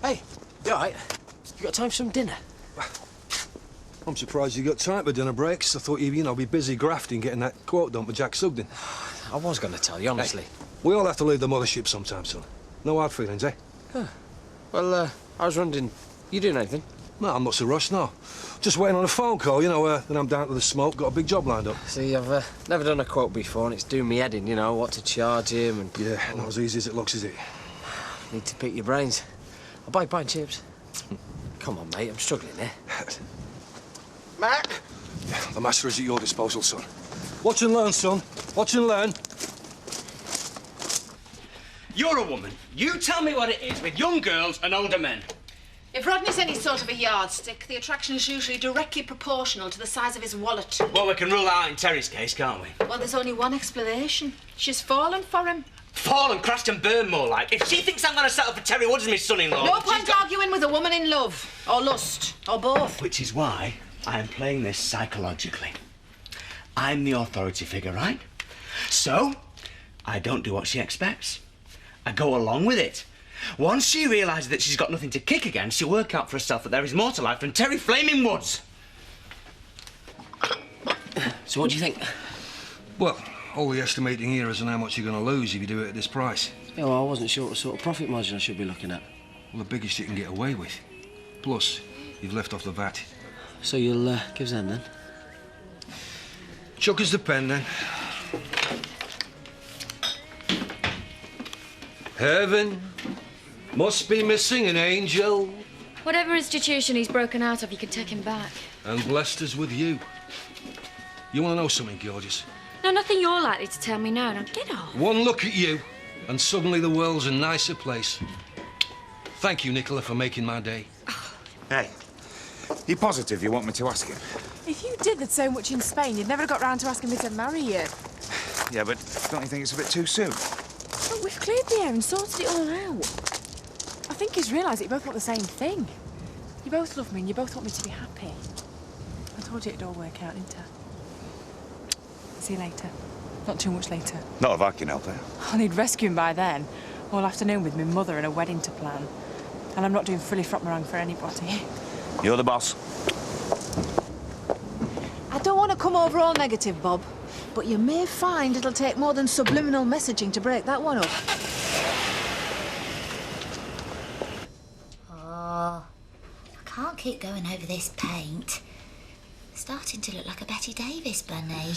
Hey, you all right? You got time for some dinner? I'm surprised you got time for dinner breaks. I thought you'd, be busy grafting, getting that quote done for Jack Sugden. I was going to tell you, honestly. Hey, we all have to leave the mothership sometime, son. No hard feelings, eh? Huh. Well, I was wondering, you doing anything? No, I'm not so rushed, no. Just waiting on a phone call, then I'm down to the smoke, got a big job lined up. See, I've never done a quote before, and it's doing me head in, what to charge him and... Yeah, not as easy as it looks, is it? Need to pick your brains. I'll buy pint chips. Come on, mate, I'm struggling here. Mac? The master is at your disposal, son. Watch and learn, son. Watch and learn. You're a woman. You tell me what it is with young girls and older men. If Rodney's any sort of a yardstick, the attraction is usually directly proportional to the size of his wallet. Well, we can rule that out in Terry's case, can't we? Well, there's only one explanation. She's fallen for him. Fallen, crashed and burned more like. If she thinks I'm going to settle for Terry Woods as my son-in-law... No point arguing with a woman in love, or lust, or both. Which is why I am playing this psychologically. I'm the authority figure, right? So, I don't do what she expects. I go along with it. Once she realises that she's got nothing to kick against, she'll work out for herself that there is more to life than Terry Flaming Woods. So what do you think? Well, all the estimating here is on how much you're going to lose if you do it at this price. Yeah, well, I wasn't sure what sort of profit margin I should be looking at. Well, the biggest you can get away with. Plus, you've left off the VAT. So you'll give Zen, then? Chuck us the pen, then. Heaven must be missing an angel. Whatever institution he's broken out of, you can take him back. And blessed us with you. You want to know something, gorgeous? No, nothing you're likely to tell me now. Now, get off. One look at you, and suddenly the world's a nicer place. Thank you, Nicola, for making my day. Hey, you positive you want me to ask him? If you did, there's so much in Spain, you'd never got round to asking me to marry you. Yeah, but don't you think it's a bit too soon? But we've cleared the air and sorted it all out. I think he's realised that you both want the same thing. You both love me and you both want me to be happy. I told you it'd all work out, didn't I? See you later. Not too much later. Not if I can help it. I'll need rescuing by then. All afternoon with my mother and a wedding to plan. And I'm not doing frilly frock meringue for anybody. You're the boss. I don't want to come over all negative, Bob, but you may find it'll take more than subliminal messaging to break that one up. Oh, I can't keep going over this paint. Starting to look like a Betty Davis bunny.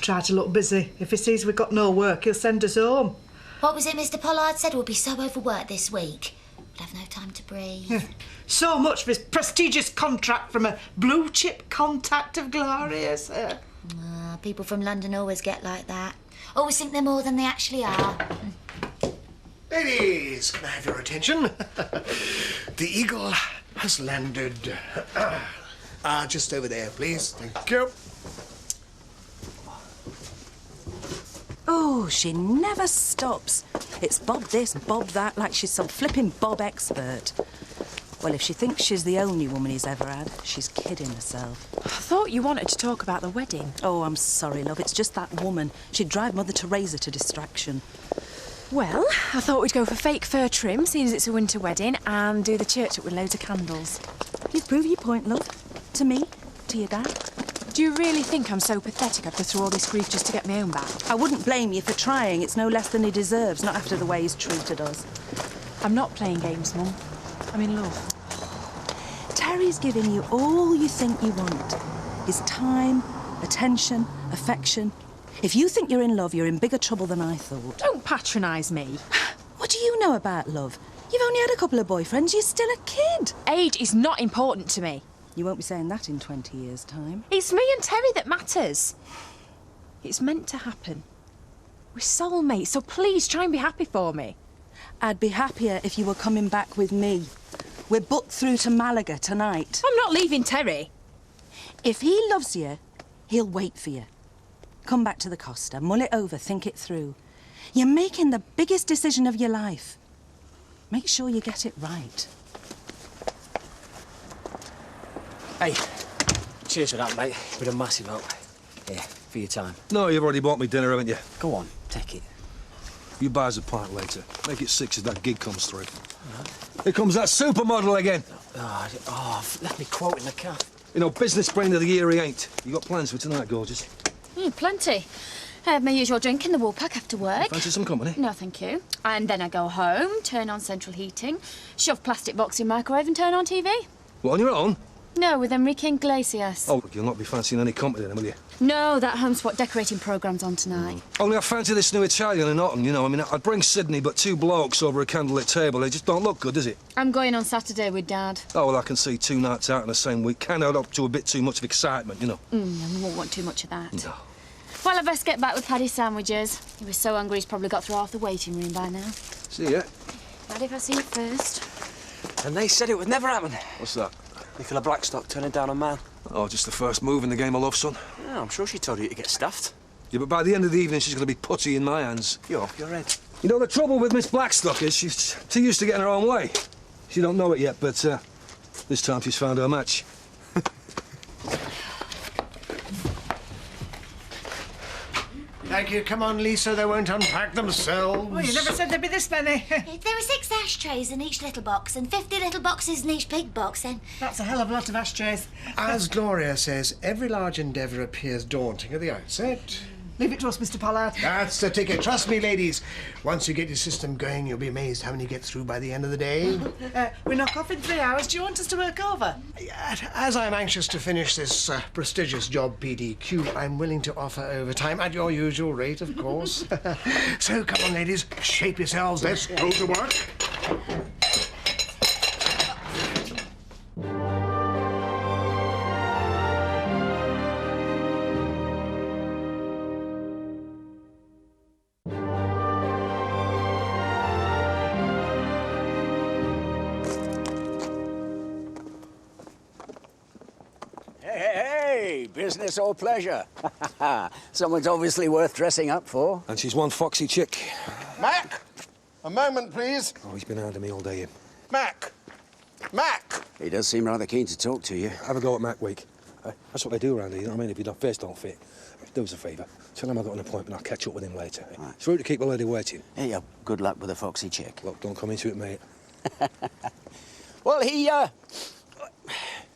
Try to look busy. If he sees we've got no work, he'll send us home. What was it Mr. Pollard said? We'll be so overworked this week. We'll have no time to breathe. So much for his prestigious contract from a blue-chip contact of glorious. People from London always get like that. Always think they're more than they actually are. Ladies, can I have your attention? The Eagle has landed. Just over there, please. Thank you. Oh, she never stops. It's Bob this, Bob that, like she's some flipping Bob expert. Well, if she thinks she's the only woman he's ever had, she's kidding herself. I thought you wanted to talk about the wedding. Oh, I'm sorry, love. It's just that woman. She'd drive Mother Teresa to distraction. Well, I thought we'd go for fake fur trim, seeing as it's a winter wedding, and do the church up with loads of candles. You've proved your point, love. To me, to your dad. Do you really think I'm so pathetic I'd go through all this grief just to get my own back? I wouldn't blame you for trying. It's no less than he deserves, not after the way he's treated us. I'm not playing games, Mum. I'm in love. Terry's giving you all you think you want. His time, attention, affection. If you think you're in love, you're in bigger trouble than I thought. Don't patronise me. What do you know about love? You've only had a couple of boyfriends. You're still a kid. Age is not important to me. You won't be saying that in 20 years' time. It's me and Terry that matters. It's meant to happen. We're soulmates, so please try and be happy for me. I'd be happier if you were coming back with me. We're booked through to Malaga tonight. I'm not leaving Terry. If he loves you, he'll wait for you. Come back to the Costa, mull it over, think it through. You're making the biggest decision of your life. Make sure you get it right. Hey, cheers for that, mate. Been a massive help. Here, for your time. No, you've already bought me dinner, haven't you? Go on, take it. You buy us a pint later. Make it 6 as that gig comes through. Here comes that supermodel again. Left me quote in the car. You know, business brain of the year he ain't. You got plans for tonight, gorgeous? Plenty. I have my usual drink in the Woolpack after work. Fancy some company? No, thank you. And then I go home, turn on central heating, shove plastic box in microwave and turn on TV. What, on your own? No, with Enrique Iglesias. Oh, you'll not be fancying any company then, will you? No, that home spot decorating programme's on tonight. Only I fancy this new Italian in Otten, you know. I mean, I'd bring Sydney, but 2 blokes over a candlelit table, they just don't look good, does it? I'm going on Saturday with Dad. Oh, well, I can see 2 nights out in the same week can add up to a bit too much of excitement, you know. I won't want too much of that. No. Well, I best get back with Paddy's sandwiches. He was so hungry he's probably got through half the waiting room by now. See ya. Not if I see it first. And they said it would never happen. What's that? Nicola Blackstock turning down a man. Oh, just the first move in the game of love, son. Yeah, I'm sure she told you to get stuffed. Yeah, but by the end of the evening, she's going to be putty in my hands. You're off your head. You know, the trouble with Miss Blackstock is she's too used to getting her own way. She don't know it yet, but this time she's found her match. Thank you. Come on, Lisa. They won't unpack themselves. Well, you never said there'd be this many. There are 6 ashtrays in each little box and 50 little boxes in each big box, then. That's a hell of a lot of ashtrays. As Gloria says, every large endeavour appears daunting at the outset. Leave it to us, Mr. Pollard. That's the ticket. Trust me, ladies. Once you get your system going, you'll be amazed how many get through by the end of the day. We knock off in 3 hours. Do you want us to work over? As I'm anxious to finish this prestigious job, PDQ, I'm willing to offer overtime at your usual rate, of course. So come on, ladies, shape yourselves. Let's go to work. Business or pleasure? Someone's obviously worth dressing up for. And she's one foxy chick. Mac! A moment, please. Oh, he's been hounding me all day, him. Mac! Mac! He does seem rather keen to talk to you. Have a go at Mac Week. That's what they do around here, you know what I mean? If your face don't fit, do us a favour. Tell him I've got an appointment. I'll catch up with him later. Right. It's rude to keep a lady waiting. Yeah, good luck with a foxy chick. Look, don't come into it, mate. Well, he,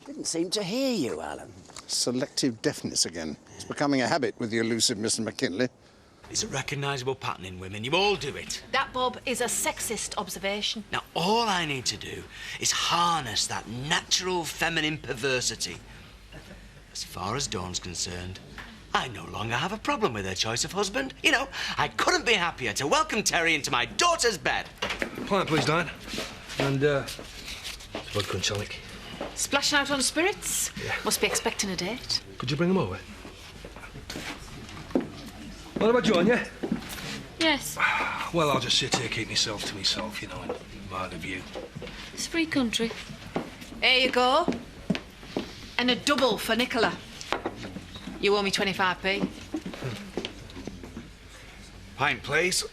didn't seem to hear you, Alan. Selective deafness again. It's becoming a habit with the elusive Mr. McKinley. It's a recognisable pattern in women. You all do it. That, Bob, is a sexist observation. Now, all I need to do is harness that natural feminine perversity. As far as Dawn's concerned, I no longer have a problem with her choice of husband. You know, I couldn't be happier to welcome Terry into my daughter's bed. Pint, please, Diane. And, vodka and tonic. Splashing out on spirits? Yeah. Must be expecting a date. Could you bring them over? What about join you? Yes. Well, I'll just sit here, keep myself to myself, you know, and admire the view. It's free country. Here you go. And a double for Nicola. You owe me 25p. Pint, please.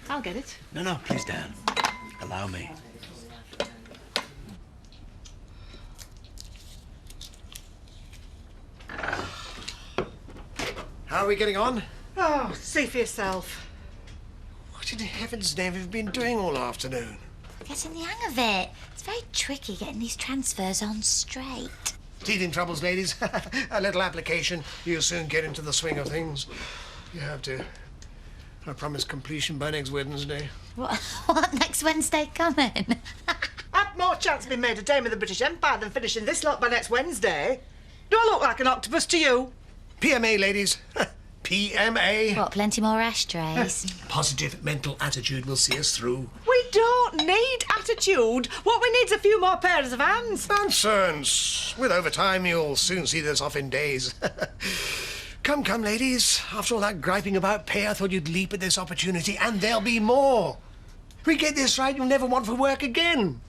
I'll get it. No, please, Dan. Allow me. How are we getting on? Oh, see for yourself. What in heaven's name have you been doing all afternoon? Getting the hang of it. It's very tricky getting these transfers on straight. Teething troubles, ladies. A little application. You'll soon get into the swing of things. You have to. I promise completion by next Wednesday. What next Wednesday coming? I've more chance of being made a Dame of the British Empire than finishing this lot by next Wednesday. Do I look like an octopus to you? PMA, ladies. PMA. What, plenty more ashtrays? Positive mental attitude will see us through. We don't need attitude. What we need's a few more pairs of hands. Nonsense. With overtime, you'll soon see this off in days. Come, ladies. After all that griping about pay, I thought you'd leap at this opportunity, and there'll be more. We get this right, you'll never want for work again.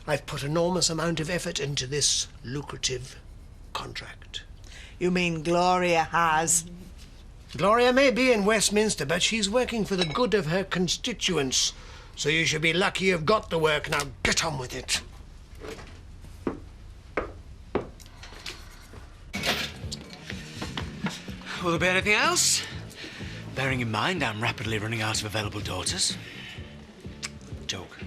I've put enormous amount of effort into this lucrative contract. You mean Gloria has? Gloria may be in Westminster, but she's working for the good of her constituents. So you should be lucky you've got the work. Now get on with it. Will there be anything else? Bearing in mind I'm rapidly running out of available daughters. Joke.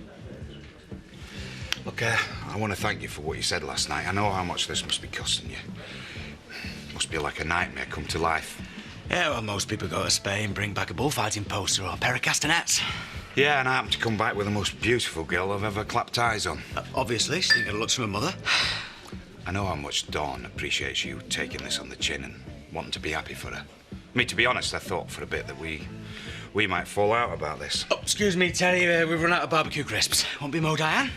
Look, I want to thank you for what you said last night. I know how much this must be costing you. Must be like a nightmare come to life. Yeah, well, most people go to Spain, bring back a bullfighting poster or a pair of castanets. Yeah, and I happen to come back with the most beautiful girl I've ever clapped eyes on. Obviously, she didn't get looks from her mother. I know how much Dawn appreciates you taking this on the chin and wanting to be happy for her. I mean, to be honest, I thought for a bit that we might fall out about this. Oh, excuse me, Terry, we've run out of barbecue crisps. Won't be Mo, Diane?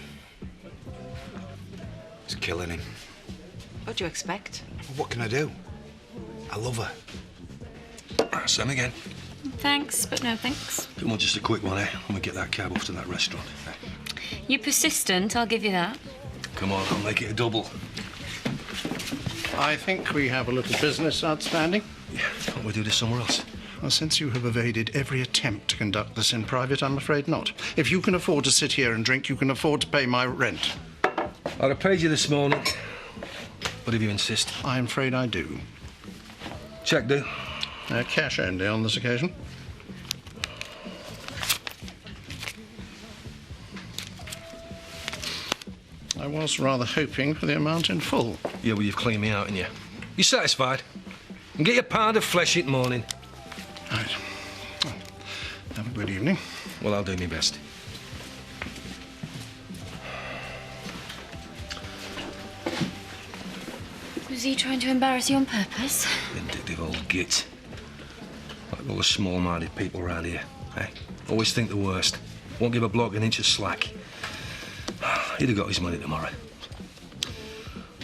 It's killing him. What do you expect? What can I do? I love her. Sam again. Thanks, but no thanks. Come on, just a quick one, eh? When we get that cab off to that restaurant. You're persistent, I'll give you that. Come on, I'll make it a double. I think we have a little business outstanding. Yeah, can't we do this somewhere else? Well, since you have evaded every attempt to conduct this in private, I'm afraid not. If you can afford to sit here and drink, you can afford to pay my rent. I'd have paid you this morning, but if you insist. I'm afraid I do. Check, do. Cash only on this occasion. I was rather hoping for the amount in full. Yeah, well, you've cleaned me out, haven't you? You satisfied? And get your pound of flesh in the morning. Right. Well, have a good evening. Well, I'll do my best. Was he trying to embarrass you on purpose? Vindictive old git. Like all the small-minded people around here, eh? Always think the worst. Won't give a bloke an inch of slack. He'd have got his money tomorrow.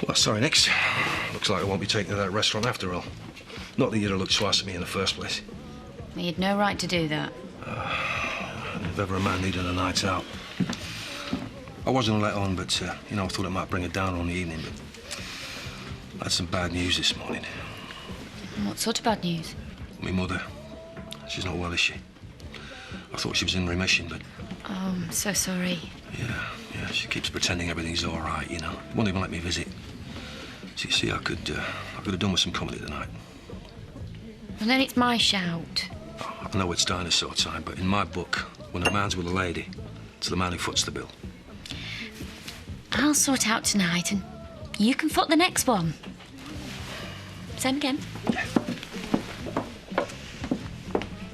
Well, sorry, Nix. Looks like I won't be taken to that restaurant after all. Not that you'd have looked twice at me in the first place. He had no right to do that. If ever a man needed a night out. I wasn't let on, but, you know, I thought it might bring her down on the evening, but I had some bad news this morning. What sort of bad news? My mother. She's not well, is she? I thought she was in remission, but... Oh, I'm so sorry. Yeah, she keeps pretending everything's all right, you know. Won't even let me visit. So you see, I could have done with some comedy tonight. And then it's my shout. I know it's dinosaur time, but in my book, when a man's with a lady, it's the man who foots the bill. I'll sort out tonight and you can foot the next one. Same again. Yeah.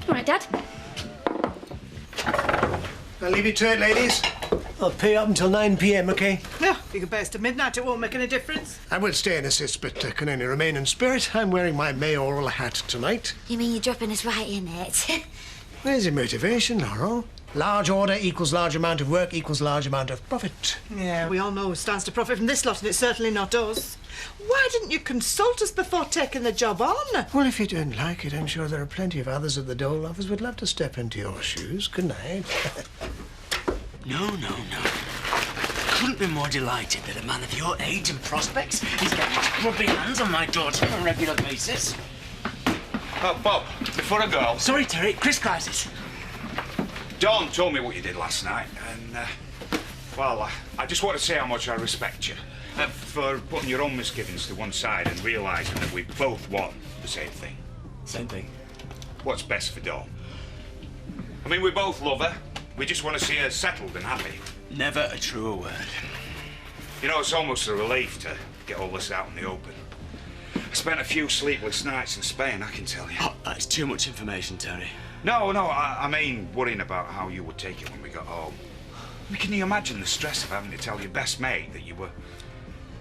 All right, Dad. I'll leave you to it, ladies. I'll pay up until 9 p.m, OK? No, you can pay us to midnight, it won't make any difference. I will stay and assist, but can only remain in spirit. I'm wearing my mayoral hat tonight. You mean you're dropping us right in it? Where's your motivation, Laurel? Large order equals large amount of work equals large amount of profit. Yeah, we all know who stands to profit from this lot, and it's certainly not us. Why didn't you consult us before taking the job on? Well, if you don't like it, I'm sure there are plenty of others at the dole office would love to step into your shoes. Good night. No. Couldn't be more delighted that a man of your age and prospects is getting his grubby hands on my daughter on a regular basis. Oh, Bob, before I go... Sorry, Terry, Chris crisis. Dawn told me what you did last night, and, well, I just want to say how much I respect you for putting your own misgivings to one side and realising that we both want the same thing. Same thing? What's best for Dawn. I mean, we both love her. We just want to see her settled and happy. Never a truer word. You know, it's almost a relief to get all this out in the open. I spent a few sleepless nights in Spain, I can tell you. Oh, that's too much information, Terry. No, I mean worrying about how you would take it when we got home. I mean, can you imagine the stress of having to tell your best mate that you were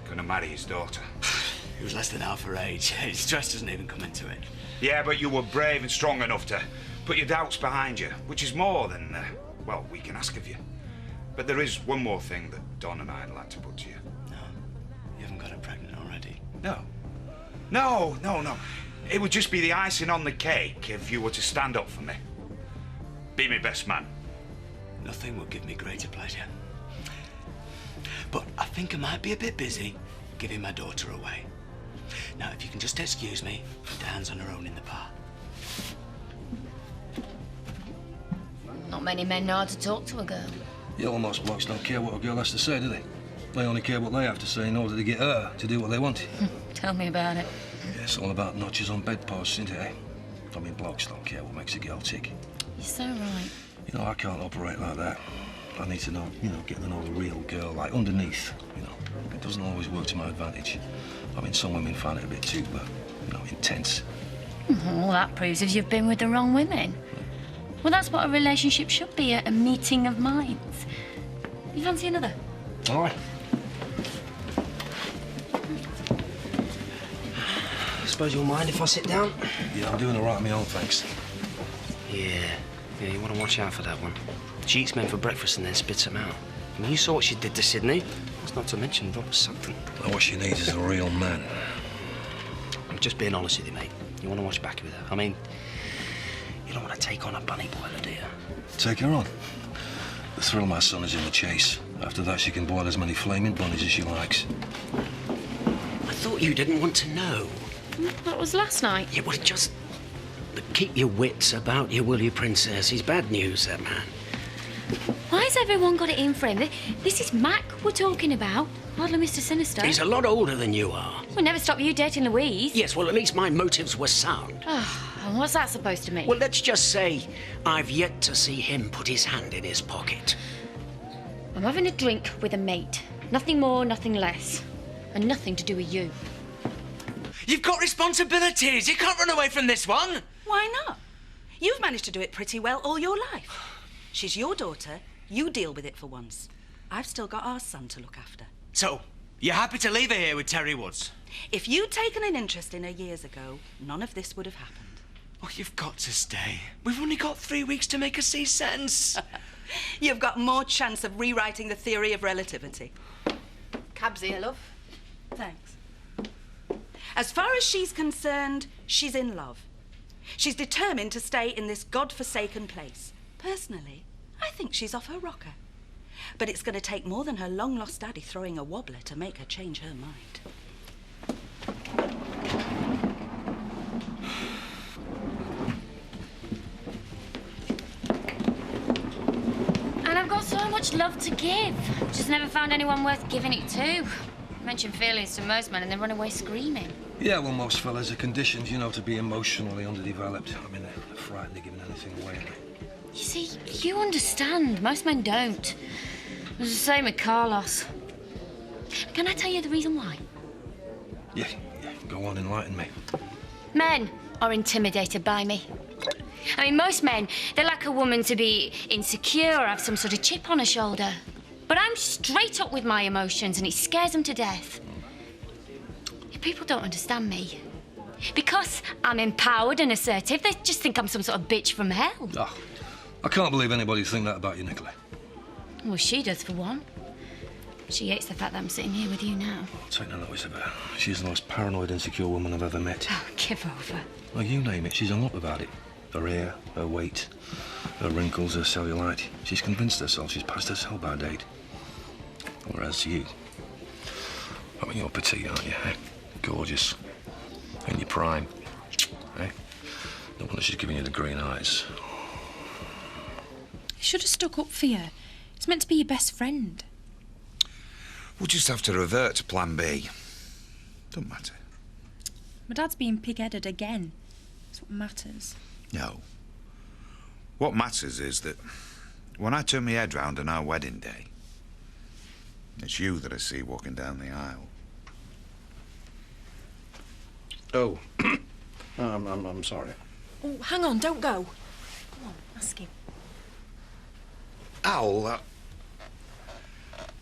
going to marry his daughter? He was less than half her age. Stress doesn't even come into it. Yeah, but you were brave and strong enough to put your doubts behind you, which is more than, well, we can ask of you. But there is one more thing that Don and I'd like to put to you. No, you haven't got her pregnant already. No. It would just be the icing on the cake if you were to stand up for me. Be my best man. Nothing will give me greater pleasure. But I think I might be a bit busy giving my daughter away. Now, if you can just excuse me, Diane's on her own in the bar. Not many men know how to talk to a girl. Yeah, well, most blokes don't care what a girl has to say, do they? They only care what they have to say in order to get her to do what they want. Tell me about it. Yeah, it's all about notches on bedposts, isn't it, eh? I mean, blokes don't care what makes a girl tick. You're so right. You know, I can't operate like that. I need to know, get to know a real girl, like underneath, It doesn't always work to my advantage. I mean, some women find it a bit too, intense. Well, that proves if you've been with the wrong women. Well, that's what a relationship should be, a meeting of minds. You fancy another? All right. Suppose you'll mind if I sit down? Yeah, I'm doing all right on my own, thanks. Yeah, you want to watch out for that one. She eats men for breakfast and then spits them out. I mean, you saw what she did to Sydney. That's not to mention Robert Sutton. Well, what she needs is a real man. I'm just being honest with you, mate. You want to watch back with her. I mean, you don't want to take on a bunny boiler, do you? Take her on. The thrill of my son is in the chase. After that, she can boil as many flaming bunnies as she likes. I thought you didn't want to know. That was last night. Yeah, well, just keep your wits about you, will you, Princess? He's bad news, that man. Why has everyone got it in for him? This is Mac we're talking about, hardly Mr. Sinister. He's a lot older than you are. Well, never stop you dating Louise. Yes, well, at least my motives were sound. And what's that supposed to mean? Well, let's just say I've yet to see him put his hand in his pocket. I'm having a drink with a mate. Nothing more, nothing less. And nothing to do with you. You've got responsibilities. You can't run away from this one. Why not? You've managed to do it pretty well all your life. She's your daughter. You deal with it for once. I've still got our son to look after. So, you're happy to leave her here with Terry Woods? If you'd taken an interest in her years ago, none of this would have happened. Oh, you've got to stay. We've only got 3 weeks to make her see sense. You've got more chance of rewriting the theory of relativity. Cab's here, love. Thanks. As far as she's concerned, she's in love. She's determined to stay in this godforsaken place. Personally, I think she's off her rocker. But it's going to take more than her long-lost daddy throwing a wobbler to make her change her mind. And I've got so much love to give. Just never found anyone worth giving it to. Mention feelings to most men and then run away screaming. Yeah, well, most fellas are conditioned, to be emotionally underdeveloped. I mean, they're frightened of giving anything away, aren't they? You see, you understand. Most men don't. It was the same with Carlos. Can I tell you the reason why? Yeah, go on, enlighten me. Men are intimidated by me. I mean, most men, they like a woman to be insecure or have some sort of chip on her shoulder. But I'm straight up with my emotions and it scares them to death. People don't understand me. Because I'm empowered and assertive, they just think I'm some sort of bitch from hell. Oh, I can't believe anybody think that about you, Nicola. Well, she does, for one. She hates the fact that I'm sitting here with you now. Take no notice of her. She's the most paranoid, insecure woman I've ever met. Oh, give over. Well, you name it, she's hung up about it. Her hair, her weight, her wrinkles, her cellulite. She's convinced herself she's past her sell-by date. Whereas you... I mean, you're petite, aren't you, eh? Gorgeous. In your prime. Eh? No wonder she's giving you the green eyes. You should have stuck up for you. It's meant to be your best friend. We'll just have to revert to plan B. Don't matter. My dad's being pig-headed again. That's what matters. No. What matters is that when I turn my head round on our wedding day, it's you that I see walking down the aisle. Oh, I'm sorry. Oh, hang on, don't go. Come on, ask him.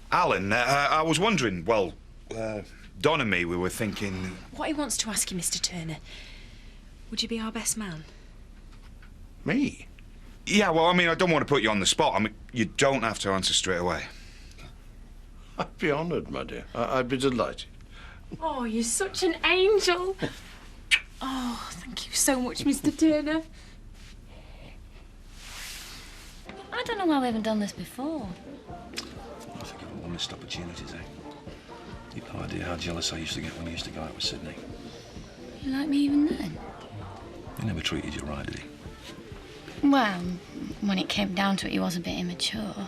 Alan, I was wondering, Don and me, we were thinking... What he wants to ask you, Mr. Turner. Would you be our best man? Me? Yeah, well, I mean, I don't want to put you on the spot. I mean, you don't have to answer straight away. I'd be honoured, my dear. I'd be delighted. Oh, you're such an angel. Oh, thank you so much, Mr. Turner. I don't know why we haven't done this before. I think of all missed opportunities, eh? You've no idea how jealous I used to get when we used to go out with Sydney. You like me even then? He never treated you right, did he? Well, when it came down to it, he was a bit immature.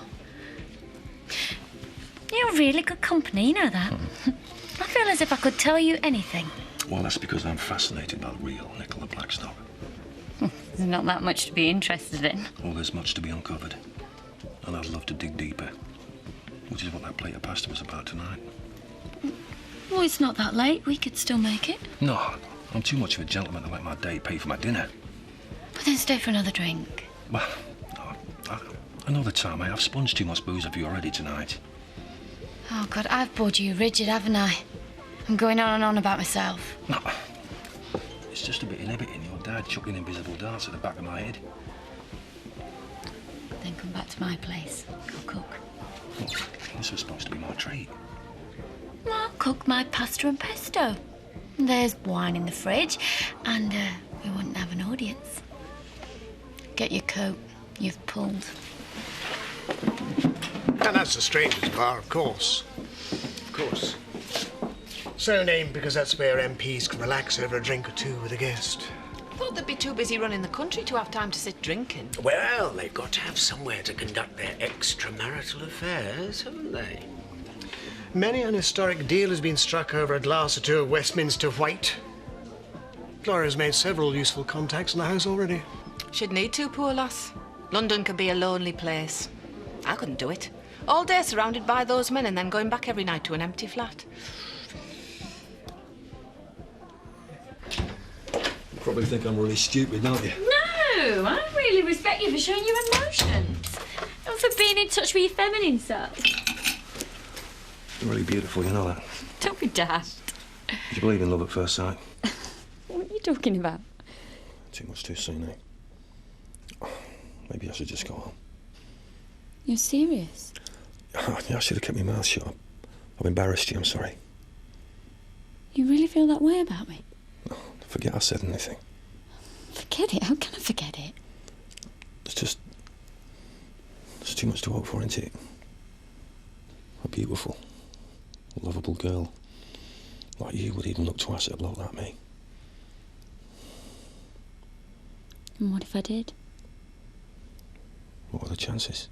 You're really good company, you know that. I feel as if I could tell you anything. Well, that's because I'm fascinated by the real Nicola Blackstock. There's not that much to be interested in. Well, there's much to be uncovered. And I'd love to dig deeper. Which is what that plate of pasta was about tonight. Well, it's not that late. We could still make it. No, I'm too much of a gentleman to let my date pay for my dinner. But then stay for another drink. Well, no, another time, I've sponged too much booze of you already tonight. Oh, God, I've bored you rigid, haven't I? I'm going on and on about myself. No, it's just a bit inhibiting. Your dad chucking invisible darts at the back of my head. Then come back to my place. I'll cook. Well, this was supposed to be my treat. Well, I'll cook my pasta and pesto. There's wine in the fridge, and we wouldn't have an audience. Get your coat. You've pulled. And that's the Strangers' Bar, of course. Of course. So named because that's where MPs can relax over a drink or two with a guest. Thought they'd be too busy running the country to have time to sit drinking. Well, they've got to have somewhere to conduct their extramarital affairs, haven't they? Many an historic deal has been struck over a glass or two of Westminster White. Gloria's made several useful contacts in the house already. She'd need to, poor lass. London can be a lonely place. I couldn't do it. All day surrounded by those men and then going back every night to an empty flat. You probably think I'm really stupid, don't you? No, I really respect you for showing your emotions. And for being in touch with your feminine self. You're really beautiful, you know that. Don't be daft. Do you believe in love at first sight? What are you talking about? Too much too soon, eh? Maybe I should just go home. You're serious? Yeah, I should have kept my mouth shut. I've embarrassed you, I'm sorry. You really feel that way about me? Forget I said anything. Forget it? How can I forget it? It's just... There's too much to hope for, isn't it? A beautiful, lovable girl like you would even look twice at a bloke like me. And what if I did? What are the chances?